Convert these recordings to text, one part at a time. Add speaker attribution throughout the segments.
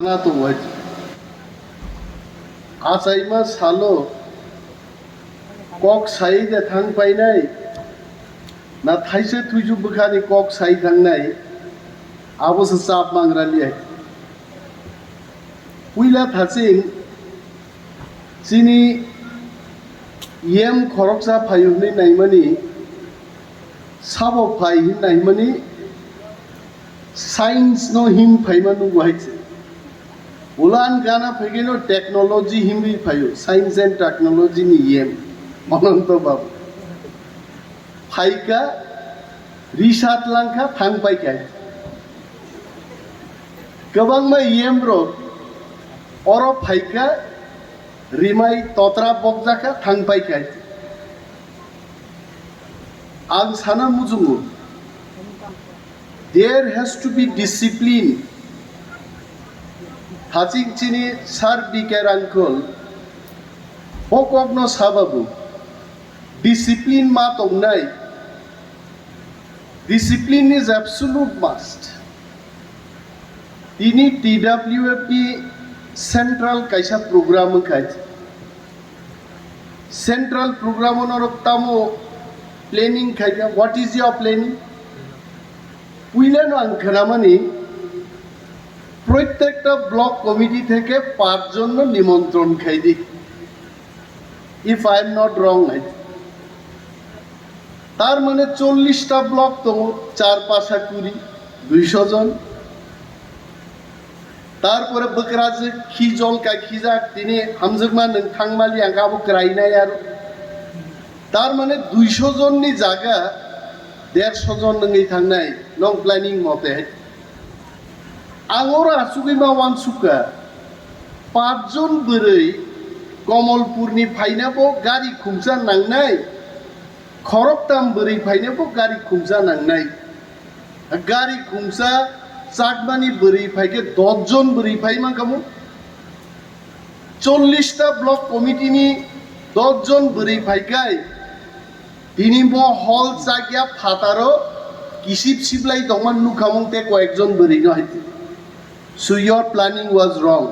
Speaker 1: ना तो वज आसाइमा सालो कक साई दे थांग फाइनाय ना थाइसे तुजु बखानि कक साई थांनाय आबोसो साप मांग्रालिया पुइला थासिं सिनि येम खरकसा फायुनि नाइमानि साबो फाइ नाइमानि साइंस नो हिम फाइमानु वाइसे उलान गाना फैगेनो टेक्नोलॉजी हिमी फायो साइंस एंड टेक्नोलॉजी नि येम अनंत बाबू फाइका रिसार्च लांखा थांग पाइका गोबां मा येम रो अरो फाइका रिमाई तोत्रा बगजाका थांग पाइका आं साना मुजुंगु there has to be discipline Haching chini sar biker uncle Hokogno sababu Discipline ma tongnai Discipline is absolute must Ini TWFP Central kaisa program khai Central program onorok tamo planning khai What is your planning? Puilano angkhanamani প্রত্যেকটা block committee থেকে 5 জন নিমন্ত্রণ খাই দি if I am not wrong তার মানে 40টা block তো 4-5 কুড়ি 200 জন তারপরে বকরাজে খিজল কা খিজাক তিনি হামজগমা নংথাংমালি আঙ্গাবো ক্রাইনাই আর তার মানে 200 জন নি জায়গা 150 জন নঙ্গি থাংনাই নং প্ল্যানিং মতে Angora sugima wan suka 5 জন বরই কমলপুরনি ফাইনাবো গাড়ি খুমসা নাংনাই খরকতাম বরই ফাইনাবো গাড়ি খুমসা নাংনাই গাড়ি খুমসা চাকমানি বরই ফাইকে 10 জন বরই ফাইমা কামু 40টা ব্লক কমিটিনি 10 জন বরই ফাইকাই তিনি ম হল চাকিয়া ফাতারো কিসিপ সিবলাই দমান নুখামং তে কয়েকজন বরই নহাইতে So your planning was wrong.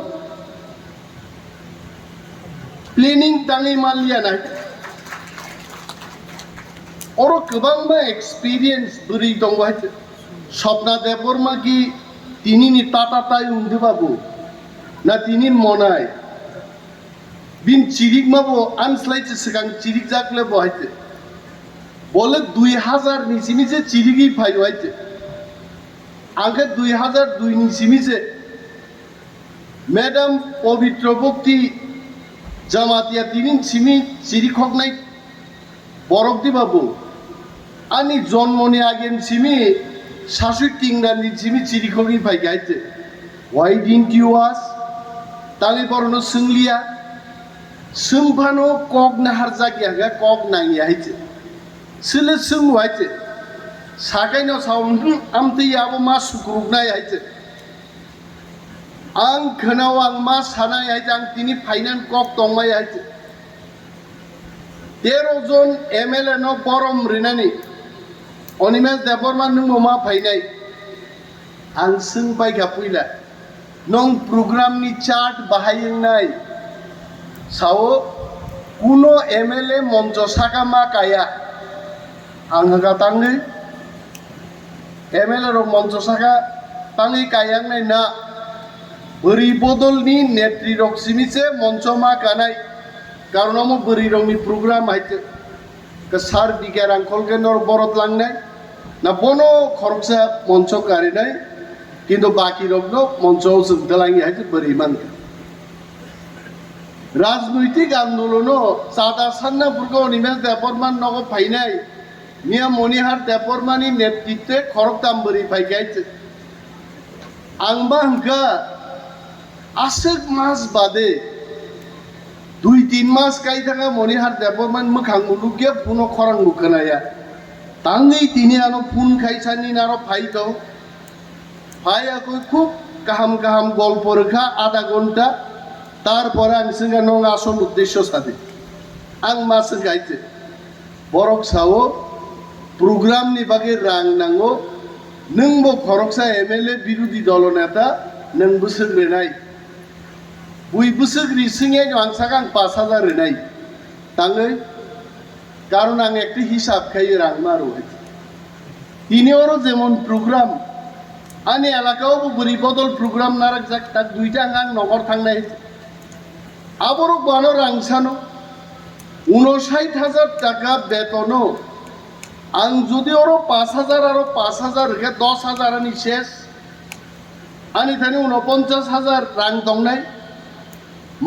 Speaker 1: Planning tangi malia na. Oro kebang ma experience beri Tongo haite. Swbaina Debbarma ki tini ni tata tai unde babu. Na tini monai. Bin chirik ma bo anslait sekang chirik jakle bo haite. Bole 2000 ni simi je chirigi phayo haite. Angke 2002 ni simi je Madam Pavitra Bhakti Jamatia Tinin Simi Siri Chungnai Borokdi Babu Ani John Moni again Simi Shashu Kingdom Simi Siri Chungnai Pai Gaite. Why didn't you ask? Tali Borno Sunglia Sumpano Kog Naharzakiaga Kog Nangiaite. Sile Sung White Saka no sound Amti Yabu Masukrugna Yaite. Ang khenawang mas hanai ai jang tini Phainai kok tongmai ai 13 John MLA no borom rinani Animesh Debbarma nung ma Phainai ang sung pai gapuila nong program ni chart bahayeng nai sao kuno MLA monjo Saka ma kaya ang haga tangi MLA ro monjo Saka tangi kayang nai na বরি বদলনি নেত্রী রক্সিমিছে মঞ্চমা কানাই কারণ আমো বরি রংনি programme আইতে কা সার বিকার আঙ্কলকে নর বরত লাংনাই না বনো খরকসা মঞ্চ কারি নাই কিন্তু বাকি রগ্ন মঞ্চও সুদলাঙ্গি আইতে বরি মান রাজনৈতিক আন্দোলন সাদা সান্না পুরগো Animesh Debbarma নগ Phainai মিয়া মনিহার Debbarmani নেতৃত্বে খরকতাম বরি ফাইকাইতে আংবা Hakka Asek mas bade 2-3 mas kai thanga Monihar Debbarma mukhang mulugya puno khorang mukhanaya tangi tini ano phun khaisani naro phaito phaya koi khub kaham kaham golpo rekha আধা ঘন্টা তারপরে ang singa nong আসল উদ্দেশ্য সাথে ang mas gaite borok sao program ni bage rang nango nungbo khoroksa MLA বিরোধী দলনেতা नोंबो सोग्रोनाय बयबो सोग्रिसिङै आं साका आं 5,000 होनाय ताङै কারণ আং একটি হিসাব খাই রাং মারো তিনিওরও যেমন প্রোগ্রাম আনি এলাকাও বুড়ি বদল প্রোগ্রাম নারাক যাক তার দুইটা আং নগর থাংনাই আবারও বানো রাংসানো 59,000 টাকা বেতনও আং যদি ওরও 5,000 আরো 5,000 রেখে 10,000 আনি শেষ আনি থানি 49,000 রাং দংনাই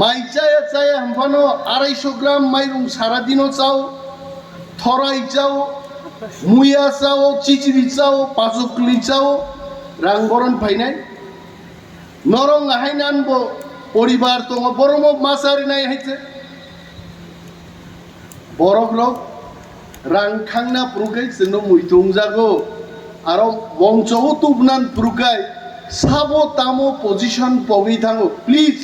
Speaker 1: মাই চায় চায় হামফানো 250 গ্রাম মাইরুং সারাদিনও চাও থরাই চাও মুইয়া চাও চিচিরি চাও পাঁচকলি চাও রাং বরণ ফাইনাই নরং আহাই নানবো পরিবার তো বরম মাসারি নাই হাইছে বরফ রক রাং খাংনা প্রুকাই সেনো মুইতং জাগো আর মঞ্চও তুবনান প্রুকাই সাবো তামো পজিশন পগি থাঙ্গো প্লিজ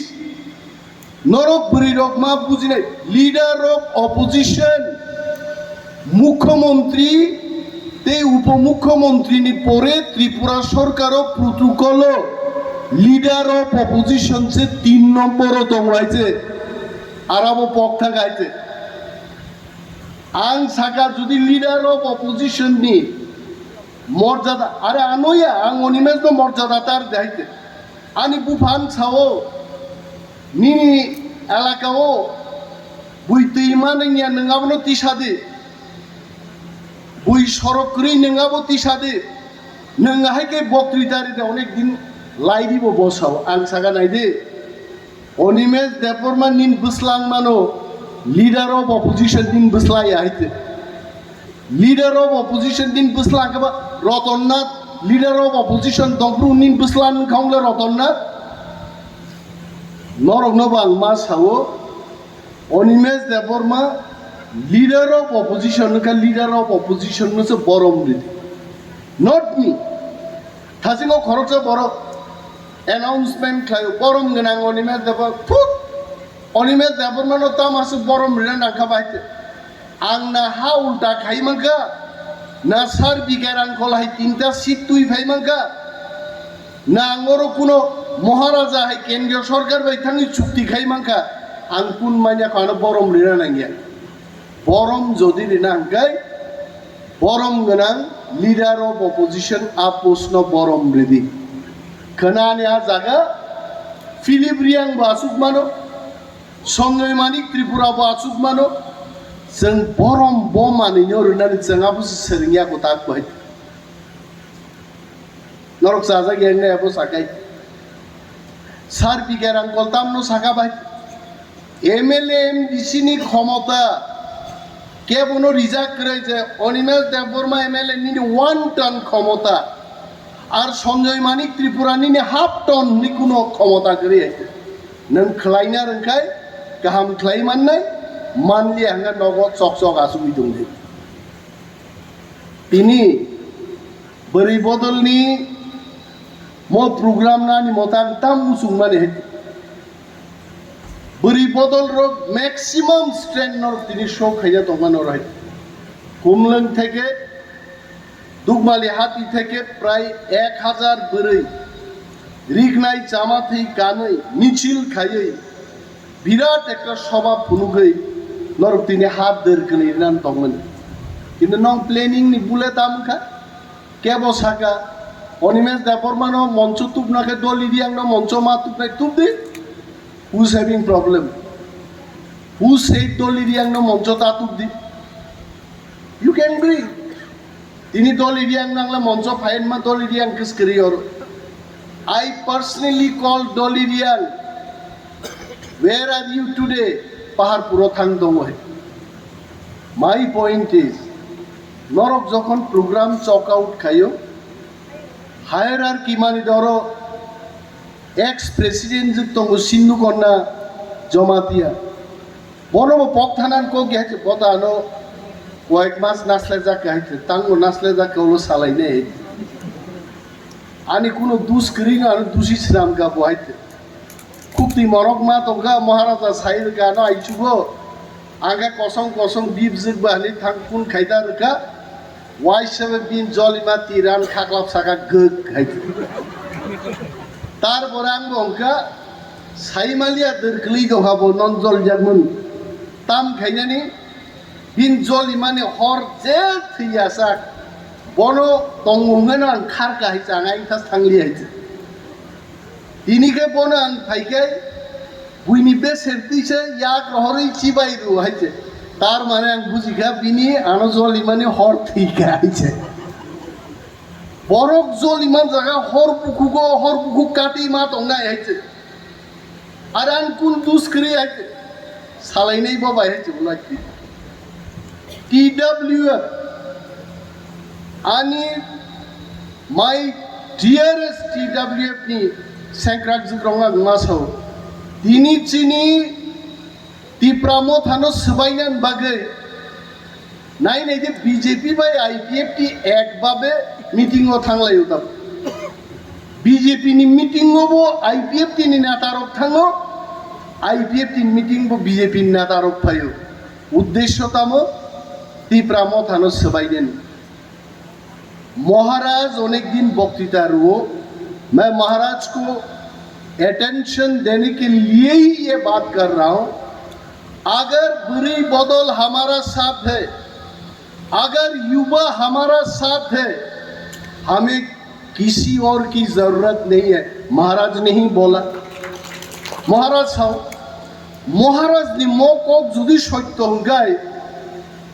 Speaker 1: নরক বুড়ি রক মা বুঝিনাই লিডার অফ অপোজিশন মুখ্যমন্ত্রী তে উপমুখ্যমন্ত্রী নি পরে ত্রিপুরা সরকারও প্রোটোকল লিডার অফ অপোজিশন সে 3 নম্বরও দংলাইছে আরাবো পক্ষা গাইছে আং সাকা যদি লিডার অফ অপোজিশন নি মর্যাদা আরে আনোয়া আং অনিমেষ ন মর্যাদা তার দেখাইতে আনি বুফান ছাও নিনি এলাকাও বুইতে ইমান নিয়া নঙ্গাবনো তিসাদে বুই সরকরি নঙ্গাবো তিসাদে নঙ্গাহাইকে বক্তৃতারিতে অনেক দিন লাইদিব বসাও আং সাগা নাই দে অনিমেষ দেববর্মা নিন বুসলাং মানো লিডার অফ অপোজিশন দিন বুসলাই আইতে লিডার অফ অপোজিশন দিন বুসলাং কেবা রতননাথ লিডার অফ অপোজিশন দংপ্রু নিন বুসলাং খাংলে রতননাথ নরক নবাং মা সাও Animesh Debbarma leader of opposition কা লিডার অফ অপোজিশন নসে বরম রিদি নট মি থাসিংও খরচা বড় অ্যানাউন্সমেন্ট খায় বরম গনাং অনিমেষ দেবর ফুক অনিমেষ দেববর্মানো তামাসে বরম রিনা নাখা বাইতে আং না হা উল্টা খাই মাঙ্কা না সার বিঘার আং খলাই 3টা সিট তুই ভাই মাঙ্কা না আঙরও কোনো মহারাজা হাই কেন্দ্রীয় সরকার বাই থাঙ্গি চুক্তি খাই মাঙ্কা আং কুন মাইয়া খানো বরম রিনা নাঙ্গিয়া বরম যদি রিনা আঙ্কাই বরম গনাং লিডার অফ অপোজিশন আ প্রশ্ন বরম রেদি খানানে আ জায়গা ফিলিপ রিয়াং বাসুক মানো সঞ্জয় মানিক ত্রিপুরা বাসুক মানো जों बरम ब मानिनो रुनानै जोंहाबो सेरिंया गता बाय नरक साजा गेंगे आबो साकाय सार बिगारां गलतामनो साका बाय एमएलए एमडीसी नि क्षमता केबनो रिजार्व करे जे अनिमेष देबबर्मा एमएलए नि 1 टन क्षमता আর সঞ্জয় মানিক ত্রিপুরানি নি হাফ টন নি কোনো ক্ষমতা করে নং খলাইনা রংখাই গাহাম খলাই মাননাই মানলি আঙ্গা নগদ চকচক আসুবি দংদে তিনি বরি বদলনি মো প্রোগ্রাম নানি মতাং তাম উসুং মানে বরি বদল রোগ ম্যাক্সিমাম স্ট্রেংথ নর তিনি শো খাইয়া তমানো রয় কুমলং থেকে দুগমালি হাতি থেকে প্রায় 1000 বরই রিগনাই চামাথি গাनै মিছিল খাইयै বিরাট একটা সভা ফুনুগৈ নরক তিনি হাত দরকলি নান তমন কিন্তু নং প্ল্যানিং নি বুলে তামখা কেবো সাকা অনিমেষ দেববর্মানো মঞ্চ তুপনাকে দলি দিয়াং না মঞ্চ মা তুপনাই তুপ দি হুজ হ্যাভিং প্রবলেম হুজ সেই দলি দিয়াং না মঞ্চ তা তুপ দি ইউ ক্যান ব্রি তিনি দলি দিয়াং নাংলা মঞ্চ ফাইন মা দলি Diyang kiss করিয়র I personally call দলি Diyang where are you today পাহাড় পুরো থাং দং হয় মাই পয়েন্ট ইজ নরক যখন প্রোগ্রাম চক আউট খাইও হায়ারার্কি মানে ধরো এক্স প্রেসিডেন্ট যে তঙ্গ সিন্ধু কন্যা জমাতিয়া বড় পক থানান কো গেছে বদানো কয়েক মাস নাসলে যা গাইছে তাঙ্গ নাসলে যা কলো সালাইনে আনি কোনো দুষ্কৃং আর দুষি ছিলাম গা বহাইতে খুবই মরক মা তোমরা মহারাজা সাইর গানো আইছুবো আগা কসং কসং বিপ জিক বাহলি থাকুন খাইদা রকা ওয়াই সেবে বিন জলিমা তিরান খাকলাপ সাকা গগ খাইতে তারপরে আং বংকা সাইমালিয়া দরকলি দহাবো নন জল জাগমন তাম খাইনানি বিন জল ইমানে হর যে থিয়াসাক বনো তংমুঙ্গেন আং খারকা হাইছে আং আইনতাস থাংলি হাইছে দিনিকে বনো আং ফাইকাই বুইনি বে সেরতিছে ইয়াক রহরই চিবাইরু হাইছে তার মানে আং বুঝিখা বিনি আনো জল ইমানে হর থিকা হাইছে বরফ জল ইমান জায়গা হর পুকু কাটি মা তংনাই হাইছে আর আন কোন দুষ্করি হাইছে সালাইনাই বাবাই হাইছে বলাইছি TWF ani my dearest TWF ni sengkrak jukronga masau dini chini Tipra Motha no Swbaina bagai nai nei je BJP bai Ipft ek babe meeting o thanglai utam BJP ni meeting obo Ipft ni netarok thango Ipft ni meeting bo BJP ni netarok phayo uddeshyo tamo Tipra Motha no Swbaina महाराज अनेक दिन वक्तृता रुओ मैं महाराज को attention देने के लिए ही ये बात कर रहा हूं अगर बुरी बदल हमारा साथ है अगर युवा हमारा साथ है हमें किसी और की जरूरत नहीं है महाराज ने ही बोला महाराज साहब महाराज ने मोको जुदी सत्य होगाय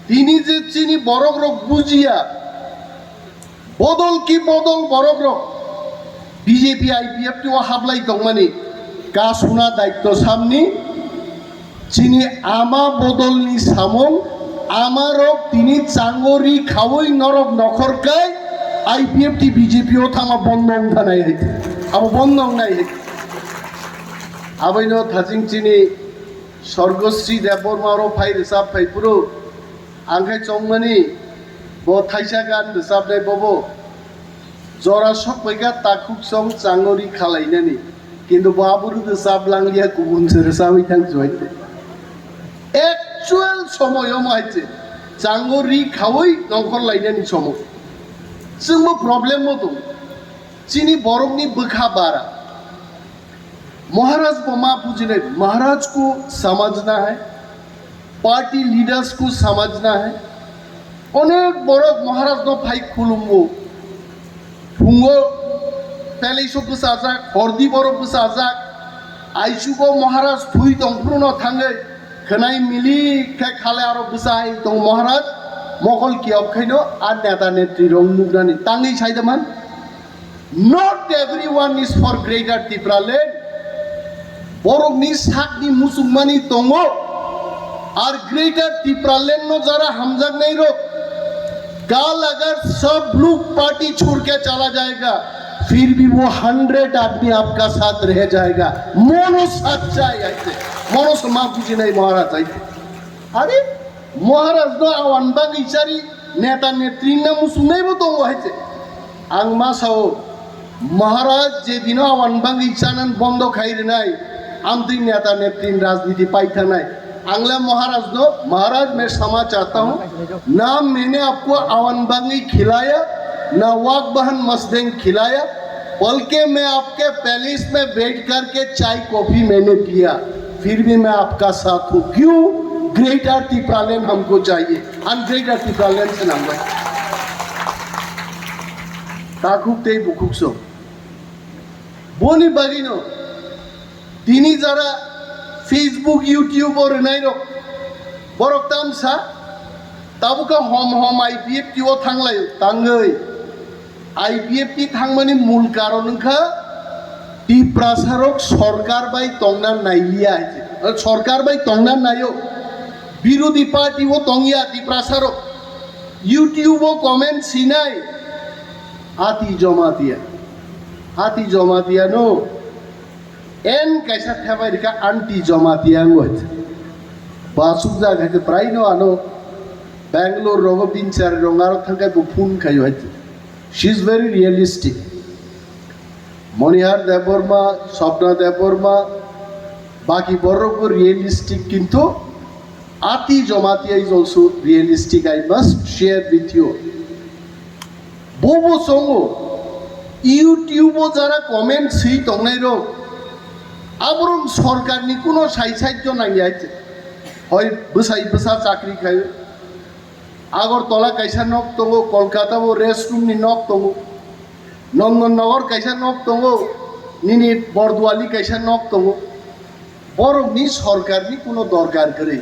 Speaker 1: তিনি যে চিনি বড় রোগ বুঝিয়া বদল কি বদল বড় রোগ বিজেপি আইপিএফটি ও হাবলাই দংমানি কা শোনা দায়িত্ব সামনি চিনি আমা বদলনি সামন আমারও তিনি চাঙ্গরি খাওই নরক নখরকাই আইপিএফটি বিজেপি ও থামা বন্ধন থানাই হইতে আবো বন্ধন নাই হইতে আবৈন থাজিং চিনি স্বর্গশ্রী দেববর্মারও ফাই রেসাব ফাই পুরো आंखाय चंगमानि बो थाइसा गान रोजाबनाय बबो जरा सकबायगा ताकुक सं चांगरि खालायनानि किन्तु बाबुरु रोजाबलांलिया गुबुनसो रोजाबै थांजोबायते एक्चुअल समायाव माहायते चांगरि खावै नंखर लायनानि समाव जोंबो प्रब्लेम दं चिनि बरफनि बोखा बारा महाराज को मा बुजिनाय महाराज को समझना है पार्टी लीडर्स को समझना है अनेक बड़ महाराज नो फाइ खुलुमो फुंगो पहले सो बसाजाक हरदी बड़ बसाजाक आइसुगो महाराज फुई दंफ्रुनो थांगै खनाय मिली खे खाले आरो बसाय दं महाराज मखल कियाव खैनो आ नेता नेत्री रं नुग्रानि ताङै साइदमान not everyone is for greater Tipra land बरफनि साकनि मुसुमानि दङो और ग्रेटर Tipra land नो जरा हमजग नहीं रो कल अगर सब लोग पार्टी छोड़ के चला जाएगा फिर भी वो 100 आदमी आपका साथ रह जाएगा मोनो सच्चाई ऐसे मोनो समाप बुझी नहीं महाराज ऐसे अरे महाराज नो आवान बाग इचारी नेता नेत्री ना मुसुनाई वो तो ऐसे आंगमा साओ महाराज जे दिनो आवान बाग इचानन बंदो खाई रनाई आमती नेता नेत्री राजनीति पाइथा नहीं आंगला महाराज नो महाराज मैं क्षमा चाहता हूँ ना मैंने आपको आवानबांगी खिलाया ना वाक बहन मस्देंग खिलाया बल्कि मैं आपके पैलेस में बैठ करके चाय कॉफी मैंने पिया फिर भी मैं आपका साथ हूँ क्यों ग्रेटर Tipra land हमको चाहिए अन ग्रेटर Tipra land से नाम ताकुक ते बुकुक सो बोनी बागिनो तीनी जरा फेसबुक यूट्यूब और नाइरो बरक तामसा ताबुका हम IPFT ओ थांलाय तांगै IPFT थांमानि मूल कारणखा Tipra सारक सरकार बाय तंगना नाइलिया सरकार बाय तंगना नायो विरोधी पार्टी ओ तंगिया Tipra सारक यूट्यूब ओ कमेंट सिनाय हाथी जमा दिया नो एन कैसा थे रिका आंटी जमातिया बासुक जागे प्राय नो आनो बेंगलोर रोग दिन चार रंगार थांगे फुन खायो she is very realistic Manihar Debbarma Swapna Debbarma बाकी बड़को रियलिस्टिक किंतु आती Jamatia is also realistic I must share with you बोबो सोंगो ইউটিউবও যারা কমেন্ট সি তংনাই রোগ আবরং সরকারনি কোনো সাহায্য নাই আইছে হয় বসাই বসা চাকরি খায় আগরতলা কাইসা নক দङ কলকাতাও রেস্টরুমনি নক দङ নন্দননগর কাইসা নক দङ নিনি বরদুয়ালি কাইসা নক দङ বরংনি সরকারনি কোনো দরকার করে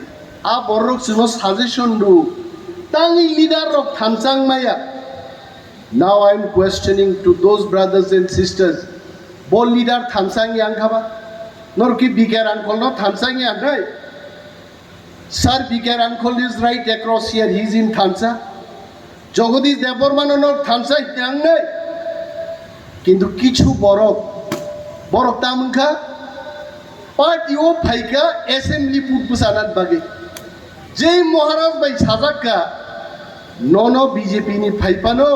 Speaker 1: আ বরক जोङो সাজেশন দু তাংনি লিডার রক থামচাং মায়া now I am questioning to those brothers and sisters bol leader thamsang yang khaba nor ki bigger uncle no thamsang yang right sir bigger uncle is right across here he is in Thamsa jogodish Debbarma no Thamsa yang nai kintu kichu borok tamkha party o phaika assembly put busanat bage jei maharaj bai sajaka nono BJP ni phaipano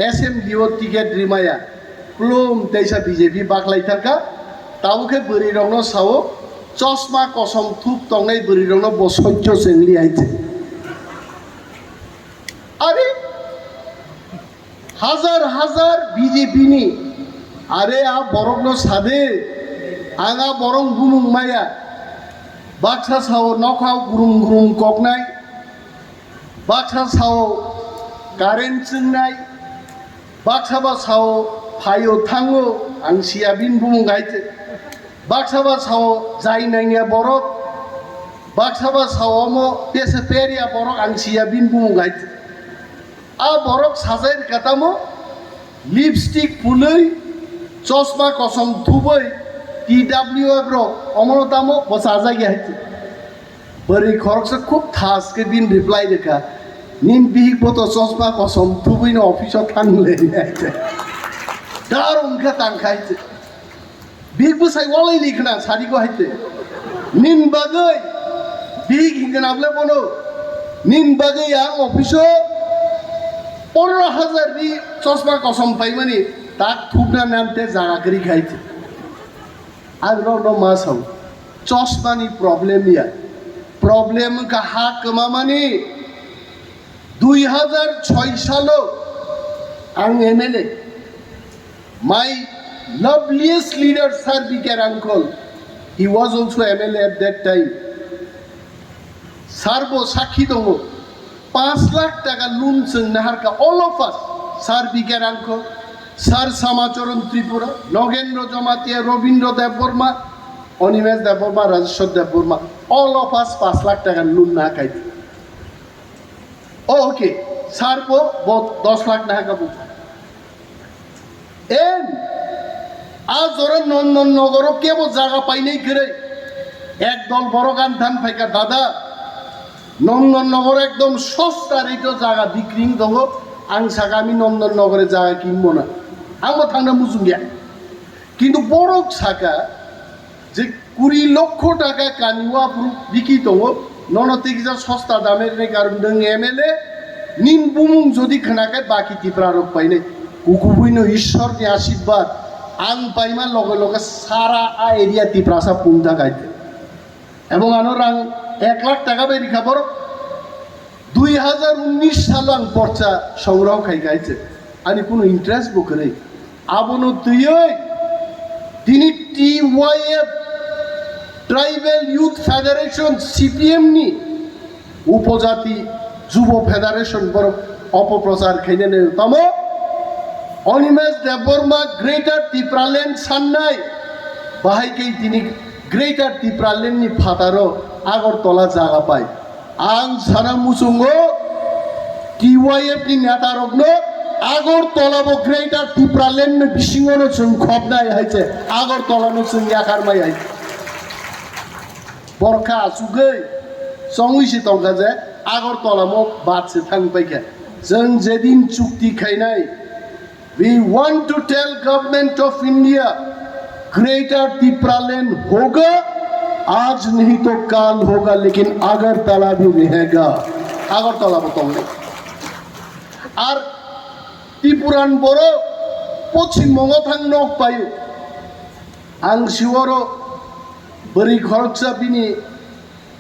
Speaker 1: assembly o ticket rimaya plum teisa BJP baklai thaka tauke buri rongno sao চশমা কসম থুপ তংনাই বরি রং বসহ্য চেংলি আইছে আরে হাজার হাজার BJP নি আরে আ বরং সাদে আঙা বরং গুমুং মায়া Baksa Sao নখাও গুরুম গুরুম ককনাই Baksa Sao current চিংনাই বাক্সাবা Sao ফাইও থাঙ্গো আং সিয়াবিন বুমুং গাইছে বাক্সাবা সাও যাই নাইয়া বরক বাক্সাবা সাও মো পেছে পেরিয়া বরক আং সিয়াবিন বুমুং গাইছে আ বরক সাজাইর কাতামো লিপস্টিক ফুলই চশমা কসম ধুবই TWF ro অমরতামো বসাজা গিয়াছে বরি খরকসে খুব থাসকে দিন রিপ্লাই দেখা নিন বিহিক বতো চশমা কসম ধুবই না অফিসত থাংলে আইছে দারুনকা তাংখাইছে big busai walai likhna sari ko haite nin bagai big hingan able bono nin bagai ang office 15000 ri chosma kosam pai mani tak thupna namte jaga kari khaite আর no মাসাও চশমা নি প্রবলেম ইয়া problem কা হাক মামানি 2006 সালো আং MLA my loveliest leader sir bigger uncle he was also MLA at that time sarbo sakhi dongo 5 lakh taka loan sing nahar ka all of us sir bigger uncle sir samacharan Tripura Nogendro Jamatia Robindro Debbarma Animesh Debbarma Rajeshwar Debbarma all of us 5 lakh taka loan na kai oh okay sarbo bot 10 lakh na ka bu and আজ ওরা নন্দননগর কেবল জায়গা পাইলেই করে একদল বড় গান ধান ফাইকা দাদা নন্দননগর একদম সস্তা রেটে জায়গা বিক্রি দङ আং সাকা আমি নন্দননগরে জায়গা কিনবো না আমিও থাংনা মুজুম গিয়া কিন্তু বড় সাকা যে 20 লক্ষ টাকা কানিওয়া বিক্রি দङ ননতে কিসা সস্তা দামের কারণ দङ এমএলএ নিন বুমুং যদি খানাকে বাকি টিপ্রা রোগ পাইনে কুকুবইনো ঈশ্বরনি আশীর্বাদ আং পাইমা লগে লগে সারা আ এরিয়া টিপ্রাসা পুংটা গাইতে এবং আনো রাং 1 লাখ টাকা বেরি খাবার 2019 সাল আং পর্চা সংগ্রহ খাই গাইছে আনি কোনো ইন্টারেস্ট বকরে আবনো তুই তিনি TYF tribal youth federation CPM নি উপজাতি যুব ফেডারেশন বড় অপপ্রচার খাইনে নে তমো Animesh Debbarma Greater Tipraland Chungnai bahai tini Greater Tipraland ni phataro Agartala jaga pai ang sana musungo TYF ni netarogno Agartala bo Greater Tipraland ni bisingono chung khopnai haise Agartala no chung yakarmai hai borkha sugai songwisi tongka je Agartala mo batse thangpaikha जों जेदिन चुक्ति खाइनाय We want to tell government of India, Greater Tipraland होगा, आज नहीं तो काल होगा, लेकिन अगरतला भी रहेगा। अगरतला बताऊंगा। और त्रिपुरान बड़ो पश्चिम बंग थांग नक पायो। आं शिवरो बरी खरचा बिनी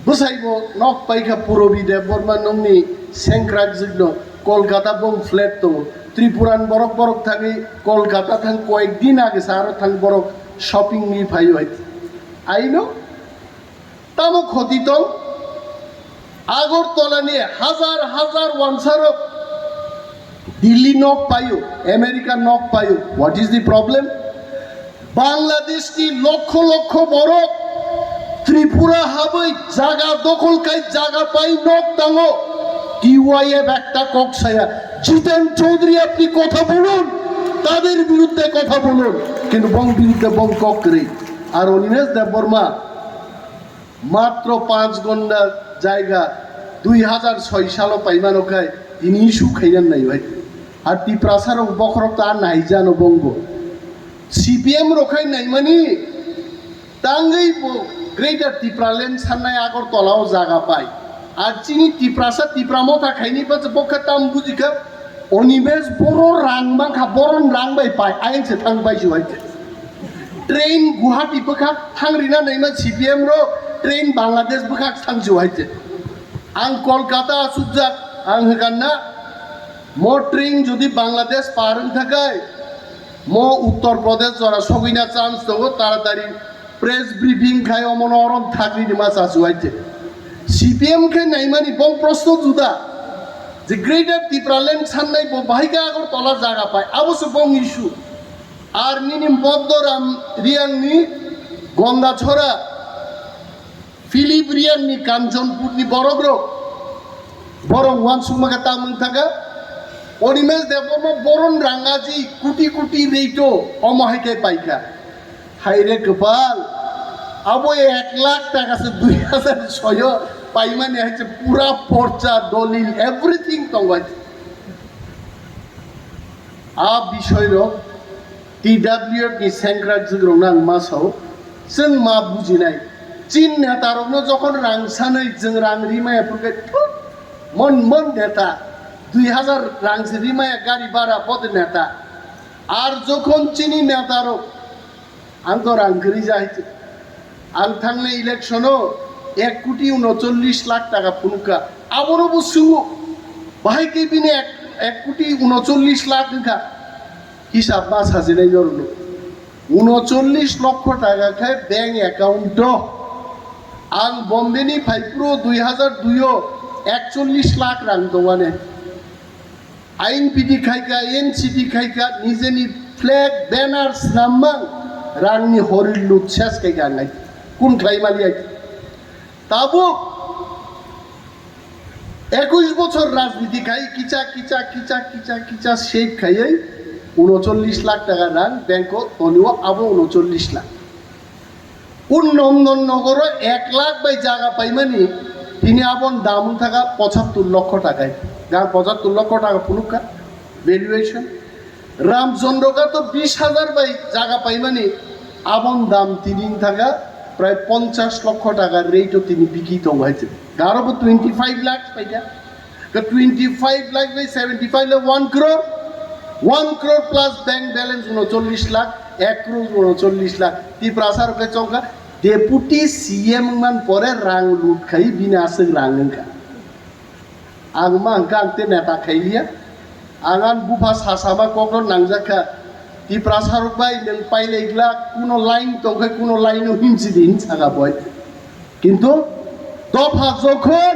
Speaker 1: बसाइबो नक पाइखा पुरबी देबबर्मा नंगनि सेंक्राक जिगनो कलकाता बं फ्लेट दङ ত্রিপুরান বরক বরক থাকি কলকাতা থাং কয়েকদিন আগে সারা থাং বরক শপিং নি ফাই হইতে আইনো তামো ক্ষতি তো আগরতলা নিয়ে হাজার হাজার ওয়ানসারক দিল্লি নক পাইও আমেরিকা নক পাইও what is the problem Bangladesh কি লক্ষ লক্ষ বরক ত্রিপুরা হাবই জায়গা দখল কাই জায়গা পাই নক তাঙ্গো টিওয়াইএফ একটা ককসায়া জিতেন চৌধুরী আপনি কথা বলুন তাদের বিরুদ্ধে কথা বলুন কিন্তু বং বিরুদ্ধে বং কক রে আর অনিমেষ দেববর্মা মাত্র 5 ঘন্টা জায়গা 2006 সালও পাইমানো খায় তিনি ইস্যু খাইলেন নাই ভাই আর টিপ্রাসার বখরক তা নাই জানো বঙ্গ সিপিএম রখাই নাই মানে তাঙ্গই গ্রেটার টিপ্রাল্যান্ড সান্নায় আগরতলাও জায়গা পায় আর চিনি টিপ্রাসা টিপ্রা মথা খাইনি পাচ্ছে পক্ষে তাম বুঝিখা অনিমেষ বড় রাংবাংখা বড় রাংবাই পায় আইনসে থাংবাইছো হইতে ট্রেন গুয়াহাটি বখা থাংরিনা নাইমা সিপিএম র ট্রেন বাংলাদেশ বখা থাংছো হইতে आं कलकाता सुजाक आं होगाना मो ट्रेन जुदि बांग्लादेश पारन थाखाय मो उत्तर प्रदेश जरा सगैना चान्स दङ ताड़ाताड़ी प्रेस ब्रिफिं खाय अमन अरन थाकरि मा चासुवाइते सीपीएम के नाइमानी बं प्रश्न जुदा जे ग्रेटर टिप्रालैंड साननाय बाहायगा आगरतला जागा पाय अबसो बं इस्यू आर निनि मद्दराम रियांनि गंगाछरा फिलिपियाननि कांचनपुरनि बरग्र बरं वान सुमागा तामन थागा अनिमेष देबबर्मा बरन रांगाजी कुटी कुटी रेटो अमाहायके पाइका हायरे कपाल अब 1 लाख टाका से 2006 पाइमाने हाइचे पूरा पर्चा दलिल एवरीथिंग तंगाय आ विषय रो टीडब्ल्यूएफ नि सेंग्रा जग्रंना मासाव जों मा बुजिनाय चीन नेतारनो जखन रां सानै जों रां रिमायाफोरखौ मन मन नेता 2000 रां से रिमाया गाड़ी भाड़ा पद नेता आर जखन चीनी नेतारो आं तो रां करी जाहैते आं थांनाय इलेक्शनो 1,39,00,000 टाका फुनुका आबरो बुसुङो बाहाय केबिने 1,39,00,000 नखा हिसाब मा साजिनाय जरनो 39 लक्ष टाका खाय बैंक अकाउंट आं बम्बेनि फाइप्रो 2002 41 लाख रां दङाने आइन पिडि खायका एनसिडि खायका निजेनि फ्लेग बेनार्स नामबां रांनि हरि लुट सेस खायका नाय कुन खायमालिया ताबो 21 বছর রাজনীতি খাই কিচা কিচা কিচা কিচা কিচা শেখ খাইयै 39 লাখ টাকা রাং ব্যাংকত তনিও আবো 39 লাখ কোন নন্দননগর 1 লাখ বাই জায়গা পাইমানি তিনি আবন দাম থাকা 75 লক্ষ টাকায় গার 75 লক্ষ টাকা পুনুকা ভ্যালুয়েশন রামচন্দ্রকা তো 20,000 বাই জায়গা পাইমানি আবন দাম তিনি থাকা প্রায় 50 লক্ষ টাকার রেটও তিনি বিক্রি হয়েছে গারো 25 লাখ পাইকা 25 লাখ বাই 75 lakh 1 crore 1 crore plus bank balance 39 lakh 1 crore 39 lakh টিপ্রাসার কে চৌকা डेपुटी सीएम मन परे रांग लूट खाई बिना से रांग का आं मा अंका अंते नेता खाइलिया आंगान बुफा सासामा कोकरो नांजाखा टिप्रासार बाय नों पाइलेग्ला कुनो लाइन तंखाय कुनो लाइनो हिंसि दिन सागा बय किन्तु दफा जखन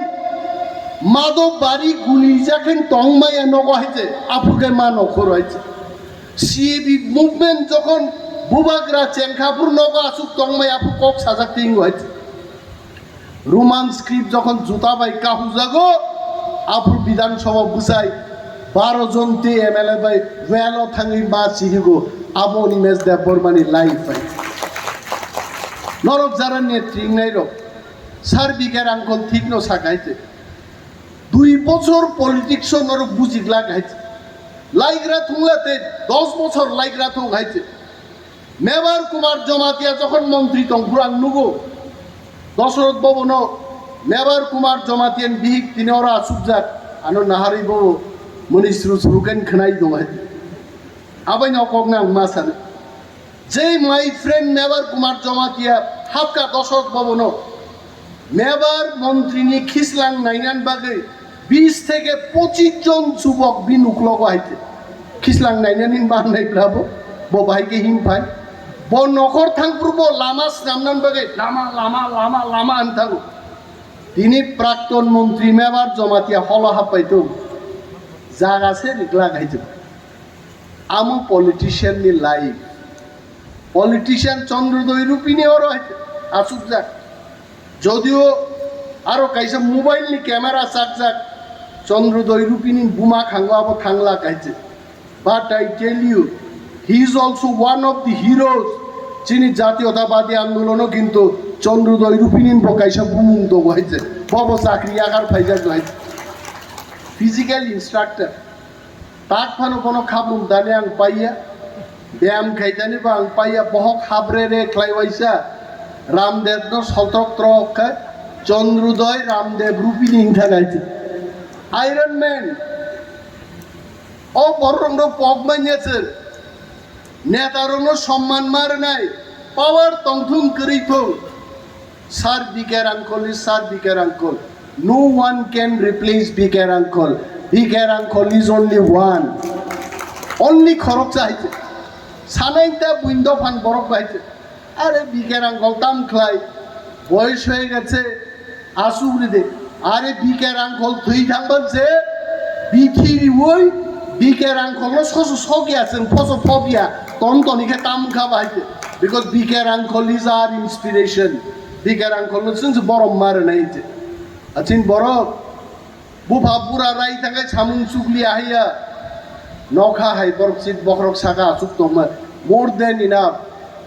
Speaker 1: मादक बारी गुली जाखेन तंमाया नगो हाइजे आफुके मा नखर हाइजे सीएबी मुभमेंट जखन बुबाग्रा चेंखापुर नगा आसुक तंमाय आफु कक साजाक तिंग हाइजे रोमान स्क्रिप्ट जखन जुता बाय काहु जागो आफु विधानसभा बुसाय 12 जन टे एमएलए बाय वेलो थांगि मा चिहिगो आबो अनिमेष देबबर्मानि लाइफ बाय नरक जारा नेट्रिं नाइरो सार बिगार आंखल ठीक न साकाइते 2 বছর पॉलिटिक्स नरक बुजिगला गाइते लाइग्रा थुंलाते 10 বছর लाइग्रा थु गाइते मेवार कुमार जमातिया जखन मंत्री तंगपुर आं नुगो दशरथ भवन मेवार कुमार जमातियान बिहिक तिनि ओरा सुबजाक आनो नाहारि बो मनिस्रु सुरुकेन खनाय दङ आबायनाव कगना मा सानो जे माय फ्रेंड मेवार कुमार जमातिया हाबका दशरथ भवन मेवार मंत्रीनि खिसलां नायनान बागै 20 থেকে 25 জন যুবক বিনুক logo हाइते খিসলাং নাইনাनिन बानायब्लाबो bo bahike himpai bo nokor thangpurbo lama snamnan bage lama anthago tini prakton montri mebar jomatia holo hapaito jaga se nikla gaito amu politician ni life politician চন্দ্রদয় Rupini ওর আসুক যাক যদিও আরো কাইছে মোবাইল নি camera চাক যাক চন্দ্রদয় রূপিনী বুমা খাঙ্গো আবো থাংলা কাইছে but I tell you he is also one of the heroes যিনি জাতীয়তাবাদী আন্দোলনও কিন্তু চন্দ্রদয় রূপিনী বকাইছে বুমুন্দ হয়েছে বব চাকরি আগার ফাইজা হয়েছে ফিজিক্যাল ইনস্ট্রাক্টর তাক ফানো কোনো খাবুম দানে আং পাইয়া ব্যায়াম খাইতানি বা আং পাইয়া বহক হাবরে রে খ্লাইবাইসা রামদেব ন সতক্র অক্ষায় চন্দ্রোদয় রামদেব রূপিনী ইংখানাইছে আয়রন ম্যান ও বরণ্ড পগ মাইনেছে নেতারণ সম্মান মার নাই পাওয়ার তংথুম করিত sir biker uncle is sir biker uncle no one can replace biker uncle biker uncle is only one only খরচ চাইছে সানাইটা বুইন্দ ফান বরফ গাইছে আরে বিকের আঙ্কল দাম খাই বয়স হয়ে গেছে আসুগুলি দে আরে বিকের আঙ্কল তুই থাকবে বিখিরি ওই বিকের আঙ্কল সসু সগি আছেন ফসো ফবিয়া তনতনিকে তাম খাবাইছে because biker uncle is our inspiration biker uncle শুনছে বরফ মারে নাইছে আছেন বরফ বুফা পুরা রাই থাকে ছামুং চুগলি আহিয়া নখা হাই বরফ সিট বখরক সাকা আসুক তোমার মোর দেন ইনাফ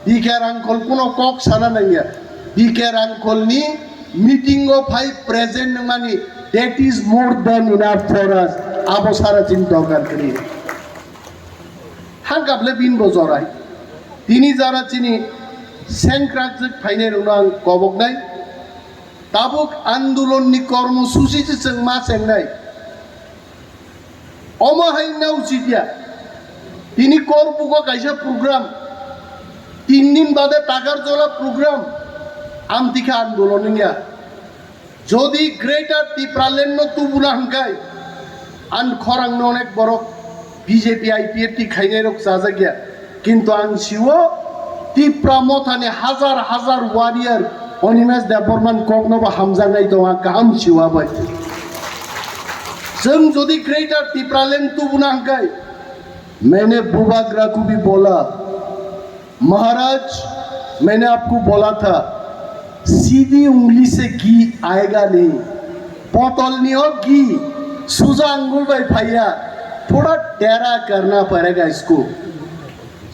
Speaker 1: বিকের আঙ্কল কোনো কক সানা নাইয়া বিকের আঙ্কল নি মিটিং অফ হাই প্রেজেন্ট মানে that is more then enough for us আবো সারা চিন্তা দরকার করি হাঙ্কাবলে বিন বজরাই তিনি যারা চিনি সেংক্রাকজক ফাইনের উনাং কবক নাই তাবুক আন্দোলন নি কর্মসূচি চেং মা চেংনাই অমহাইনা উচিতিয়া তিনি করপুক কাইসা প্রোগ্রাম 3 দিন বাদে টাকার জলা প্রোগ্রাম আমতিখা আন্দোলন ইয়া যদি গ্রেটার টিপ্রালেন তুবুনা হাঙ্কায় আন খরাং অনেক বড় বিজেপি আইপিএফ খাইনে রক সাজা গিয়া কিন্তু আন শিও টিপ্রা মথানে হাজার হাজার ওয়ারিয়ার অনিমেশ দেববর্মান কগ্নবা হামজা নাই তো কাম শিওয়া বাই जों যদি গ্রেটার টিপ্রালেন তুবুনা হাঙ্কায় मैंने बुबाग्रा को भी बोला महाराज मैंने आपको बोला था सीधी उंगली से घी आएगा नहीं बोतल नहीं हो घी सूजा अंगुल भाई भैया थोड़ा टेरा करना पड़ेगा इसको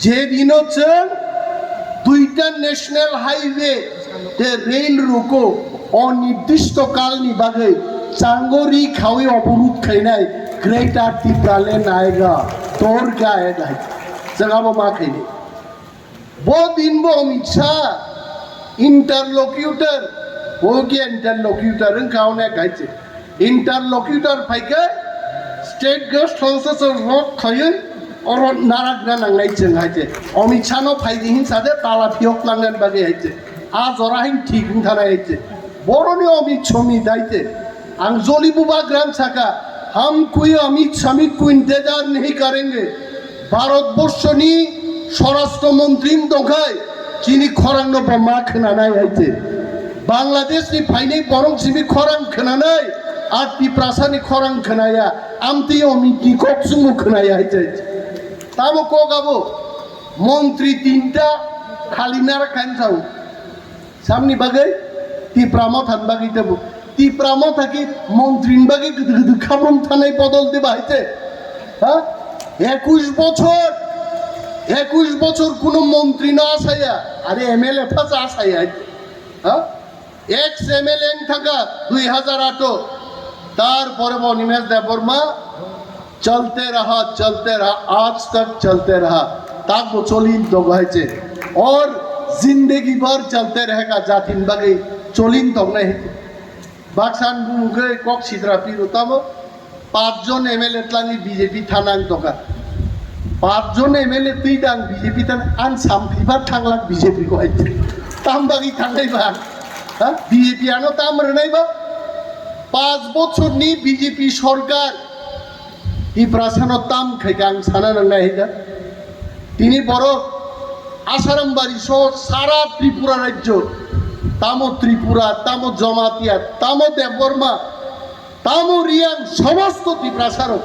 Speaker 1: जे दिनों चल दुईटा नेशनल हाईवे ते रेल रोको अनिर्दिष्ट काल निभागे चांगोरी खावी अवरुद्ध खाइनाय ग्रेटर टिप्रालेन आएगा तोर क्या आएगा जगह मा खाइने वो दिन वो अमित शाह इंटरलोक्यूटर हो गया इंटरलोक्यूटर काउने गाइছে इंटरलोक्यूटर फाइके स्टेट गेस्ट हाउस रोड खायो और नारागना नांगनाय जों हाइছে अमित शाह नो फाइदि हिंसादे ताला फियक लांगन बागे हाइছে आ जराहिन ठीक थानाय हाइছে बरनि अमित समी दाइছে आं जली बुबा ग्राम साका हम कोई अमित समित को इंतजार नहीं करेंगे भारतवर्ष नी स्वराष्ट्र मंत्री दंखाय चीनी खरांग मा खोनानाय हाइছে बांग्लादेश नि फाइनाय बरं सिबि खरां खोनानाय आर टिप्रासानि खरां खोनाया आमति अमित नि कक्सुमु खोनाया हाइছে तामो कगाबो मंत्री तीनटा खालिनार खानसाव सामनि बागै टिप्रामा थान बागै देबो टिप्रामा थाकि मंत्रीन बागै गदर गदर खामरम थानाय बदल देबा हाइছে हा 21 বছর কোন মন্ত্রী না আসাইয়া আরে এমএলএ ফাঁসা আসাইয়া হ্যাঁ এক্স এমএলএ থাকা 2008 তারপরে অনিমেষ দেববর্মা চলতে रहा आज तक चलते रहा ताक वो चलिन तो हয়েছে और जिंदगी भर चलते रहेगा जातिन बागे चलिन तो नहीं बाक्सान बुमुगे कक सिद्रा पिरुतामो 5 জন এমএলএ তলানি বিজেপি থানাং দকা 5 জন এমএলএ তুইদাং বিজেপি তান আন সামফিবার থাংলাক বিজেপি কো হাইছে তামবাগি থাংনাইবা হ্যাঁ বিজেপি আনো তাম রনাইবা 5 বছর নি বিজেপি সরকার 5 বছর নি বিজেপি থানা আন সামফিবার থাংলাক বিজেপি কো হাইছে 5 জন এমএলএ তুইদাং বিজেপি তান আন সামফিবার থাংলাক বিজেপি কো হাইছে 5 বছর নি বিজেপি সরকার 5 বছর নি বিজেপি টিপ্রাসানোর তাম খাইকে আং সানা নাংনাই হেগা তিনি বড় আসারামবাড়ি সহ সারা ত্রিপুরা রাজ্য তামো ত্রিপুরা তামো জমাতিয়া তামো দেববর্মা তামো রিয়াং সমস্ত ত্রিপ্রাসারক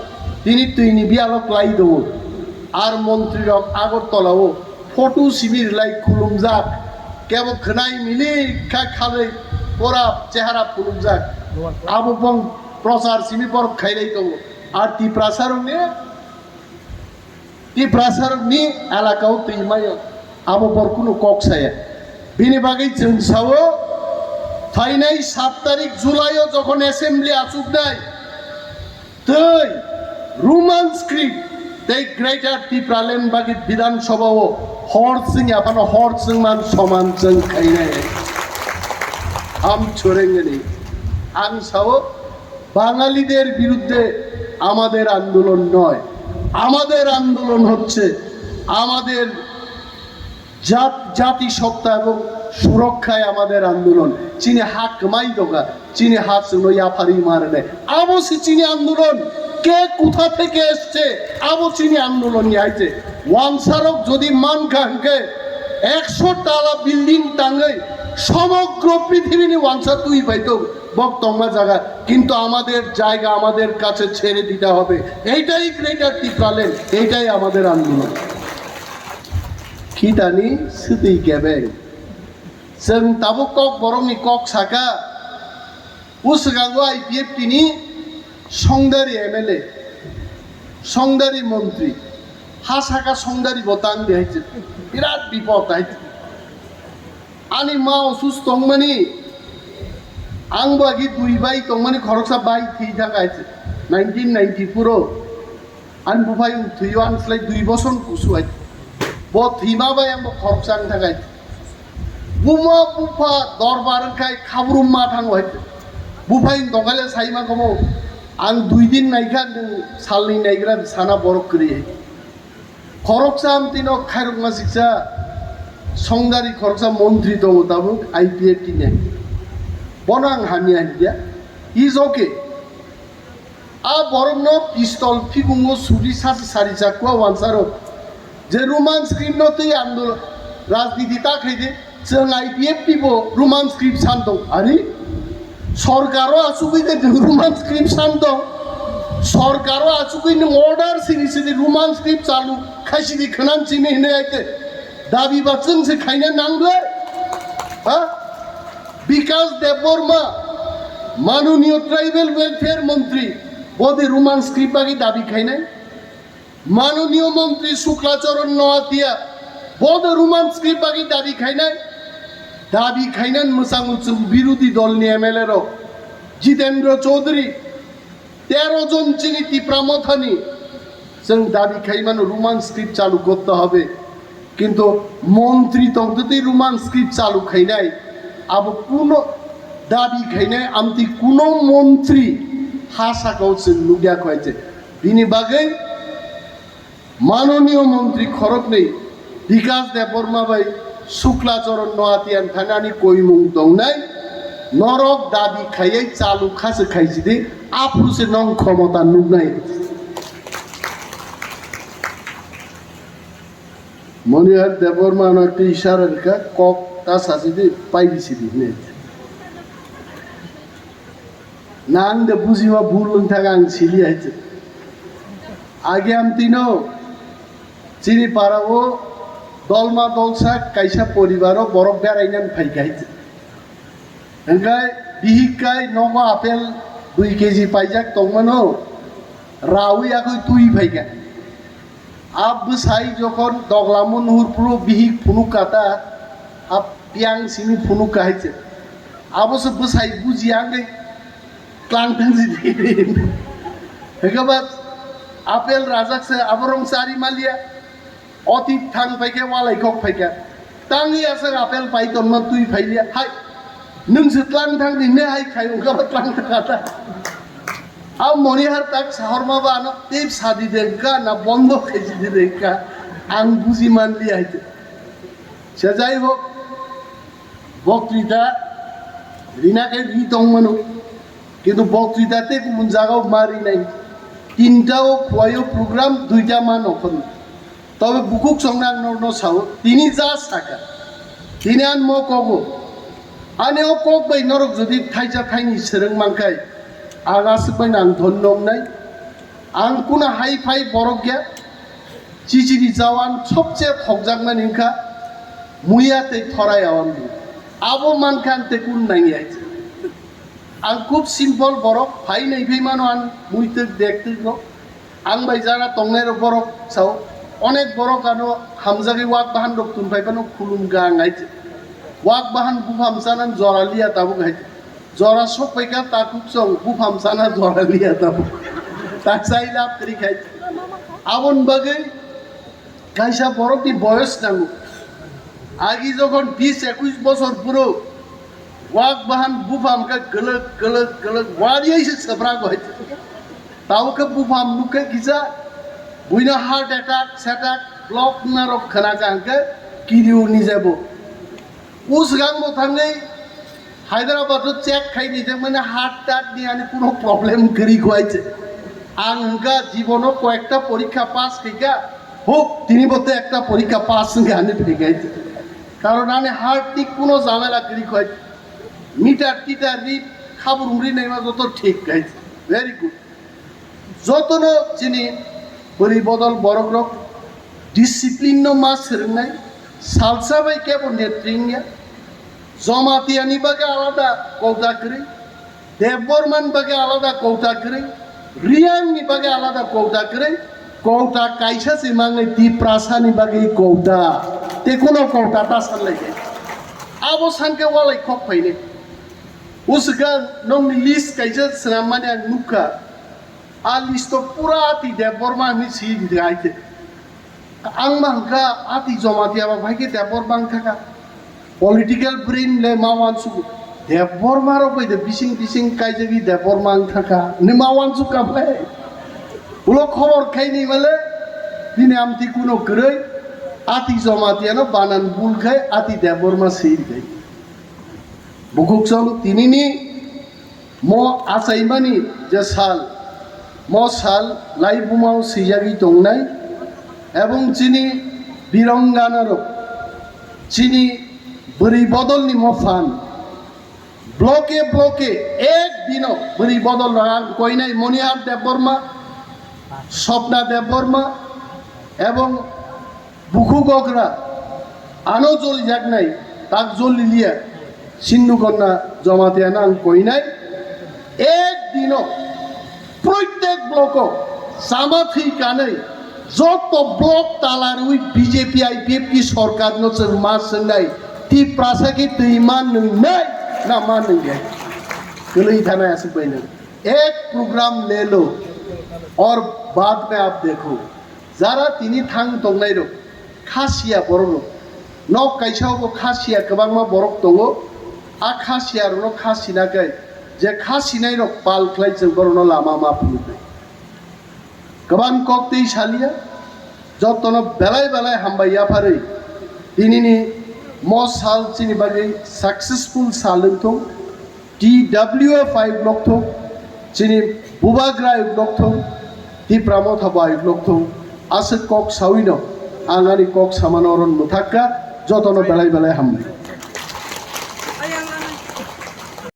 Speaker 1: তিনি বিয়ালক লাই দেব আর মন্ত্রীরক আগরতলাও ফটো শিবির লাই খুলুমজাক কেবল খনাই মিলি খালে ওরা চেহারা খুলুমজাক আবু বং প্রচার শিবির পর খাইলাই দেব আর ত্রিপ্রাসারকনি এলাকাও তৈমায় আবু বর কোনো কক্সায় বিনি বাগै जों सावो फाइनाय 7 तारिख जुलाइও যখন অ্যাসেম্বলি আসুক নাই তৈ রোমান স্ক্রিপ্ট they greater টিপ্রালেন বাগি বিধানসভাও হরসিং আপানো হরসিং মান সমান जों খাইনাই আম ছড়েঙ্গনি আং সাवो বাঙালিদের বিরুদ্ধে আমাদের আন্দোলন নয় আমাদের আন্দোলন হচ্ছে আমাদের জাতিসত্তা এবং সুরক্ষায় আমাদের আন্দোলন চীনে হাক মাই দোকা চীনে হাত ইয়াফারি মারে নেয় আবশ্যই চীনে আন্দোলন কে কোথা থেকে এসছে আবো চীনে আন্দোলন নিয়ে আইছে ওয়ানসারক যদি মান কাঙ্কে 100 তালা বিল্ডিং টাঙ্গে সমগ্র পৃথিবী নিয়ে ওয়ানসার তুই পাইতো বক্তব্য জায়গা কিন্তু আমাদের জায়গা আমাদের কাছে ছেড়ে দিতে হবে এইটাই গ্রেটার টিপ্রালেন এইটাই আমাদের আন্দোলন Kitani City Gabeng. Seng tabu kok borong ni kok Saka. Usgago Ipft ni Songdari MLA. Songdari Montri. Hasaka Songdari Botan dihaitse. Birat bipot haitse. Ani ma osus tongmani ang bagi dui bai tongmani khoroksa bai thi thaka haitse. 1994 an bufai thuiwan slai 2 boson kusu haitse. बहुत हिमा bye हम खरचां थाखाय बुमा बुफा दरबारखाय खाब्रुम मा थांग हायते बुफाय दंगाले साइमा खमो आं 2 दिन नायखा सालनि Niagara साना बरक करि खरचां तिनो खायरंगा सिक्सा संगारि खरचा मन्त्री दङ दाबो आइपिएफटी ने बनां हामिया दिया इज ओके आ बरमनो पिस्तल फिगुंगो सुरि सासि सारि जाकुआ वानसारो যে রোমান স্ক্রিপ্ট নতেই আন্দোলন রাজনীতি তা খাইতে जों आइपिएफटी बो রোমান স্ক্রিপ্ট সান্ত আরে সরকারও আসুকইতে রোমান স্ক্রিপ্ট সান্ত সরকারও আসুকইনি অর্ডার সিরিজে রোমান স্ক্রিপ্ট চালু খাইছি খনান চিনি হিনে আইতে দাবি বাচন সে খাইনা নাংলে হ্যাঁ বিকাশ দেববর্মা মাননীয় ট্রাইবেল ওয়েলফেয়ার মন্ত্রী বোধে রোমান স্ক্রিপ্ট বাকি দাবি খাইনা মাননীয় মন্ত্রী শুক্লাচরণ নোয়াতিয়া বড় রোমান স্ক্রিপ্ট বাকি দাবি খাইনান মোসাং বিরোধী দল নিয়ে এমএলএ র জিতেন্দ্র চৌধুরী 13 জন চিনি টিপ্রা মথানি जों দাবি খাইমান রোমান স্ক্রিপ্ট চালু করতে হবে কিন্তু মন্ত্রী তন্ততেই রোমান স্ক্রিপ্ট চালু খাইনাই আব কোন দাবি খাইনাই আমতি কোন মন্ত্রী হাসাকাও जों নুগিয়া কইছে বিনি বাগৈ माननीय मंत्री खरक नहीं विकास देबबर्मा भाई शुक्लाचरण नोआतियान थानानि कोइमुं दंनाय नरक दाबी खायै चालू खासे खाइसिदि आफुसे नं क्षमता नुनाय मनिहार देबबर्मा नक्ति इशारा का कक ता सासिदि पाइदिसिदि ने नां दे बुजिमा बुलुं थागा आं सिलि आइছে आगे हम तीनों চিনি পারাবো দলমা দলসা কাইসা পরিবারও বরফ বেড়াইনান ফাইকাইছে এনকাই বিহিকাই নগো আপেল 2 কেজি পাইজাক তংমানো রাউই আকই তুই ফাইকা আব বসাই যখন দগলামন হুরপুরো বিহিক ফুনুক কাটা আব পিয়াং সিনি ফুনুক কাইছে আবস বসাই বুজিয়াঙ্গै ক্লান্তাজি হেকাবাদ আপেল রাজাকসে আবরং সারি মালিয়া অতীত থাং ফাইকে ওয়ালাই কক ফাইকা তাঙ্গি আছে আপেল পাইতন না তুই ফাইলিয়া হাই नोंसो क्लां थां दिने हाय खायु का क्लां थाता आ मनिहार ताक शहर मा बानो तेब सादी देका ना बंद खाइछि देका आं बुझि मानलि आइते সে যাই হোক বক্তৃতা রিনাকে রি দং মানো কিন্তু বক্তৃতাতে কোন জায়গাও মারি নাই তিনটাও খুয়াইও প্রোগ্রাম দুইটা মান ওখানে তবে বুকুক সঙ্গে আং সাও তিনি যা সাকা তিনি আন ম কগো আনে ও কক বাই নরক যদি থাইজা থাইনি সেরেং মাংখাই আগাসে বাই আং ধন্যম নাই আং কোনো হাই ফাই বরক গিয়া চিচিরি যাওয়ান সবচেয়ে খকজাকমান ইনকা মুইয়াতে থরাই আওয়ান আবো মানখান তে কুন নাই আইছে আং খুব সিম্পল বরক ফাইনাই ফেমানো আন মুইতে দেখতে আং বাই যারা টংনাইর বরক চাও অনেক বড় কানো হামজাগি ওয়াক বাহান রক্তুন পাইবানো খুলুম গাং আইছে ওয়াক বাহান বুফামসানান জরালিয়া তাবু গাইছে জরা সব পাইকা তাকুক সং বুফামসানা জরালিয়া তাবু তাক চাইলা করি খাইছে আবন বাগে গাইসা বড় কি বয়স নাঙ্গু আগে যখন 20-21 বছর পুরো ওয়াক বাহান বুফামকা গলক গলক গলক ওয়ারিয়াইছে সবরা গাইছে তাওকে বুফাম নুকে গিজা বুইনা হার্ট অ্যাটাক স্যাটাক ব্লক নারক খানা গাঙ্কে কিরিউ নিজেব উস গাং মথাঙ্গै হায়দ্রাবাদ চেক খাই নিজে মানে হার্ট টাট নিয়ে আনি কোনো প্রবলেম করি খুয়াইছে আং হঙ্কা জীবনও কয়েকটা পরীক্ষা পাস খেকা হোক তিনি বলতে একটা পরীক্ষা পাস আনি ফেকাইছে কারণ আনে হার্ট ঠিক কোনো ঝামেলা করি খুয়াইছে মিটার টিটার রিপ খাবুর উমরি নেওয়া যত ঠিক গাইছে ভেরি গুড যতনো চিনি বলি বদল বরগ্রক ডিসিপ্লিন মাস সেরেংনাই সালসা বাই কেবল নেত্রিংয়া জমাতিয়ানি বাগে আলাদা কৌতা করি দেববর্মান বাগে আলাদা কৌতা করি রিয়াংনি বাগে আলাদা কৌতা করি কৌতা কাইসা সিমাংনি টিপ্রাসানি বাগে কৌতা তে কোনো কৌতা তা সানলাই আবো সানকে ওয়ালাই খপ ফাইনে उसका नोंग लिस्ट काइसा सनामाने नुका आ लिस्ट तो पूरा आती देबबर्मा मी सी दिगाइते आं मांका आती जमातिया बा भाई के देबबर्मा थाका पॉलिटिकल ब्रेन ले मावान सु देबबर्मा रो कइ दे बिसिं बिसिं काइजगी देबबर्मा थाका ने मावान सु काबले उलो खबर खाइनि माले दिने आमति कुनो गरै आती जमातिया न बानान बुल खाय आती देबबर्मा सी दिगाइ बुकुक्सं तिनिनि मो आसाइमानि जे साल मो साल लाइबुमाव सिजागि टंगनाय एवं चिनि बिरंगानार चिनि बरि बदलनि मफान ब्लके ब्लके एक दिन बरि बदल रां कइनाय मनिहार देबबर्मा स्वप्ना देबबर्मा एवं बुखु गगरा आनो जलि जागनाय ताक जलि लिया सिन्नु कन्या जमातियाना आं कइनाय एक दिन प्रत्येक ब्लक सामाथि कानै যত ব্লক তালার ওই বিজেপি আইপিএফ কি সরকার নচর মাস संनाय ती प्रासा की दैमान नहीं ना मान नहीं कलई थाना ऐसे बने एक प्रोग्राम ले लो और बाद में आप देखो जरा तिनी थांग तंगनाय रो खासिया बरो न काइसा को खासिया गोबां मा बरक दङ आ खासिया रो खासिनाकै जे खासिनाय रो पाल ख्लाय जों बरनो लामा मा फुलबाय गोबां कक्ति सालिया जतन बेलाय बेलाय हामबाया फारै दिनैनि म साल चिनि बागै सक्सेसफुल सालंथ TWF ब्लक थ चिनि बुबाग्रा ब्लक थ Tipra Motha ब्लक थ आसे कक साविनो आंगानि कक सामानरन मुथाक्का जतन बेलाय बेलाय हामबाय